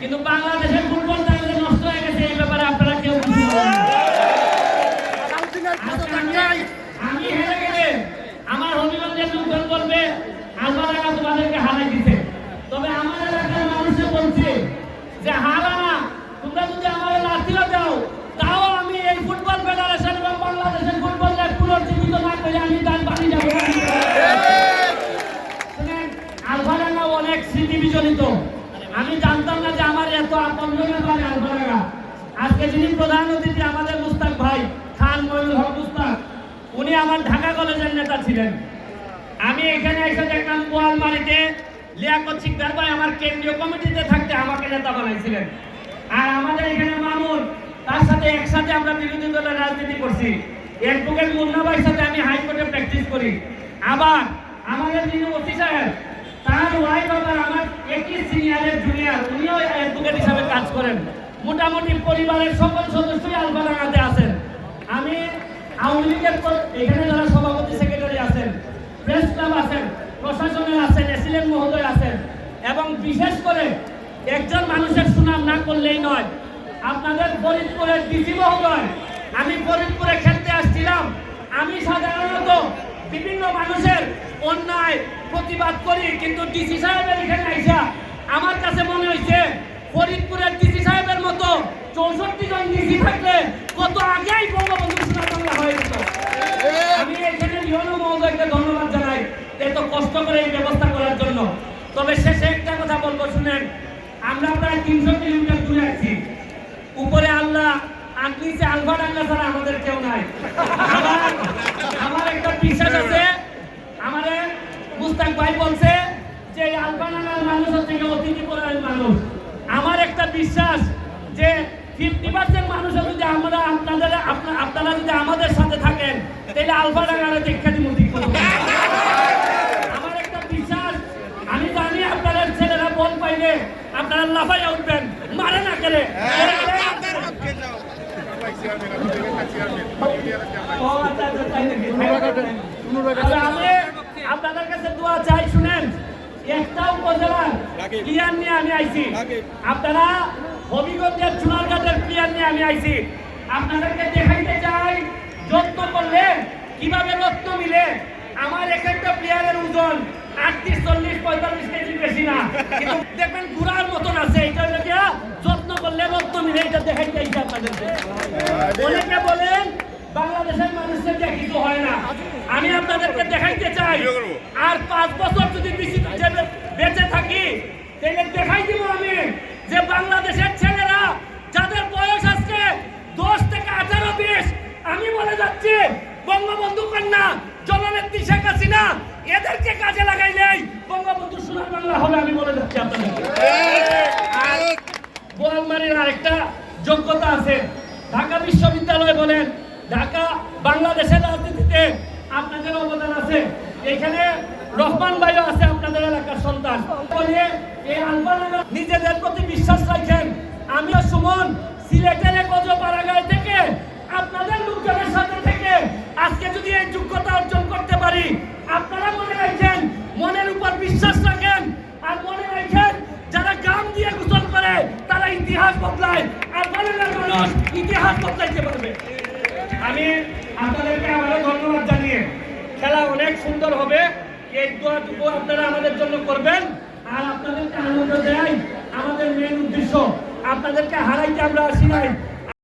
কিন্তু বাংলাদেশের ফুটবলটা নষ্ট হয়ে গেছে, এই ব্যাপারে আপনারা কেউ আমি হেরে গেলে আমার হবিগঞ্জের লোকজন বলবে আলবাদাঙ্গা তোমাদেরকে হারাই দিতে। তবে আমার এলাকার মানুষে বলছে যে হারা না, তোমরা যদি আমার লাঠিও দাও তাও আমি এই ফুটবল ফেডারেশন এবং বাংলাদেশের ফুটবলকে পুনর্জীবিত না করে আমি তার বাড়ি যাবো। আলবাদাঙ্গা অনেক স্মৃতি বিজড়িত। আমি জানতাম না যে আমার এত আপনজনের বাড়ি আলবাদাঙ্গা। আজকে যিনি প্রধান অতিথি আমাদের মুস্তাক ভাই খান মইনুল হক মুস্তাক, উনি আমার ঢাকা কলেজের নেতা ছিলেন। আমি এখানে এসে দেখলাম বোয়ালমারিতে লিয়াকত শিকদার ভাই আমার কেন্দ্রীয় কমিটিতে থাকতে আমাকে নেতা বানাইছিলেন। আর আমাদের এখানে মামুন, তার সাথে একসাথে আমরা বিরোধী দলের রাজনীতি করছি। অ্যাডভোকেট মুন্না ভাইয়ের সাথে আমি হাইকোর্টে প্র্যাকটিস করি। আবার আমাদের যিনি ওসি সাহেব, তার ওয়াইফ আবার আমার একই সিনিয়রের জুনিয়র, উনিও অ্যাডভোকেট হিসাবে কাজ করেন। মোটামুটি পরিবারের সকল সদস্যই আলবাদাঙ্গাতে আছেন। আমি আওয়ামী লীগের এখানে যারা সভাপতি সেক্রেটারি আছেন, প্রেস ক্লাব আছেন, প্রশাসনের আছেন, এসিলেন মহোদয় আছেন, এবং বিশেষ করে একজন মানুষের সুনাম না করলেই নয়, আপনাদের ফরিদপুরের ডিসি মহোদয়। আমি ফরিদপুরে খেলতে আসছিলাম। আমি সাধারণত বিভিন্ন মানুষের অন্যায় প্রতিবাদ করি, কিন্তু ডিসি সাহেবের এখানে আইসা আমার কাছে মনে হয়েছে ফরিদপুরের ডিসি সাহেবের মতো 64 জন ডিসি থাকলে কত আগেই বঙ্গবন্ধু সোনার বাংলা হয়ে যেত। আমি এখানে লিওনো মহোদয়কে ধন্যবাদ জানাই এত কষ্ট করে এই ব্যবস্থা করার জন্য। তবে শেষে একটা কথা বলবো, শুনেন, আমরা প্রায় 300 কিলোমিটার দূরে আছি। উপরে আল্লাহ আর নিচে আলবাদাঙ্গা ছাড়া আমাদের কেউ নাই। আমার একটা বিশ্বাস আছে, আমাদের মুস্তাক ভাই বলছে যে আলবাদাঙ্গার মানুষ হচ্ছে অতিথি পরায়ণ মানুষ। আমার একটা বিশ্বাস যে 50% মানুষও যদি আমরা আপনারা যদি আমাদের সাথে থাকেন তাহলে আলবাদাঙ্গার দীক্ষা দিব। আমার একটা বিশ্বাস, আমি জানি আপনাদের ছেলেরা বল পাইলে আপনারা লাফাইয়া উঠবেন, মারে না কেড়ে। আমি আপনাদের কাছে দোয়া চাই। শুনেন, একটা উপজেলার প্লেয়ার নিয়ে আমি আইছি, আপনারা হবিগঞ্জের চুনারঘাটের প্লেয়ার নিয়ে আমি আইছি। আপনাদেরকে দেখাইতে চাই যত্ন করলে কিভাবে রত্ন মিলে। আমার এক একটা প্লেয়ারের ওজন 38, 40, 45 কেজি বেশি না, কিন্তু দেখবেন গুড়ার মতন আছে। এটা যত্ন করলে রত্ন মিলে, এটা দেখাইতে চাইছি আপনাদেরকে। অনেকে বলেন বাংলাদেশের মানুষের দিয়ে কিছু হয় না, আমি আপনাদেরকে দেখাইতে চাই। আর 5 বছর যদি বেঁচে থাকি তাহলে দেখাই দিব আমি যে বাংলাদেশের ছেলেরা যাদের বয়স আজকে 10 থেকে 18, 20, আমি বলে যাচ্ছি বঙ্গবন্ধু কন্যা জননেত্রী শেখ হাসিনা, এদেরকে কাজে লাগাইলেই বঙ্গবন্ধু সোনার বাংলা হবে, আমি বলে যাচ্ছি আপনাদেরকে। আর বোয়ালমারীর আরেকটা যোগ্যতা আছে, ঢাকা বিশ্ববিদ্যালয় বলেন, ঢাকা বাংলাদেশের রাজনীতিতে আপনাদের অবদান আছে। এখানে রহমান ভাইও আছে, আপনাদের এলাকার সন্তান। এই আলবাদাঙ্গা নিজেদের প্রতি বিশ্বাস রাখেন। আমিও সুমন সিলেটের গজপাড়াগাঁও থেকে আপনাদের লোকজনের সাথে থেকে আজকে যদি এই যোগ্যতা অর্জন করতে পারি, আপনারা মনে রাখেন, মনের উপর বিশ্বাস রাখেন। আর মনে রাখেন, যারা গাম দিয়ে গোসল করে তারা ইতিহাস বদলায়, আর বাংলার মানুষ ইতিহাস বদলাইতে পারবে। আমি আপনাদেরকে আবারও ধন্যবাদ জানিয়ে, খেলা অনেক সুন্দর হবে, এই দোয়াটুকু আপনারা আমাদের জন্য করবেন। আর আপনাদেরকে আনন্দ দেয় আমাদের মেন উদ্দেশ্য। আপনাদেরকে হারাইতে আমরা আসি নাই,